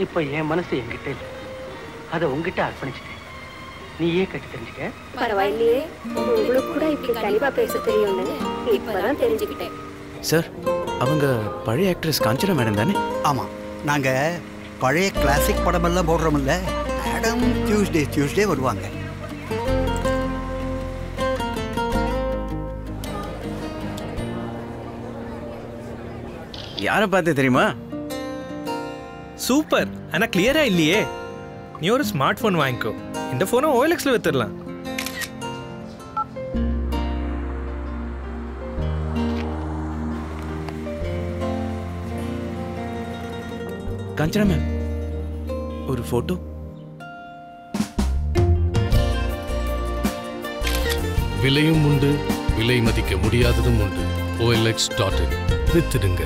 இப்போ என் மனசு என்கிட்ட இல்லை, அதை உங்ககிட்ட அர்ப்பணிச்சிட்டேன். நீயே கட்டி தெரிஞ்சுக்க. பரவாயில்லையே, உங்களுக்கு கூட இப்படி கண்டிப்பா பேச தெரியும்னு இப்பதான் தெரிஞ்சுக்கிட்டேன். சார், அவங்க பழைய ஆக்ட்ரஸ் காஞ்சனா மேடம் தானே? ஆமாம், நாங்கள் பழைய கிளாசிக் படமெல்லாம் போடுறோம்ல, மேடம் டியூஸ்டே வருவாங்க. யாரை பார்த்து தெரியுமா? சூப்பர். ஆனா கிளியரா இல்லையே. நீ ஒரு ஸ்மார்ட் போன் வாங்கிக்கோ, இந்த போனை OLXல வித்துடலாம். காஞ்சனா மேம், ஒரு போட்டோ. விலையும் உண்டு, விலை மதிக்க முடியாததும் உண்டு. OLX.in வித்துடுங்க.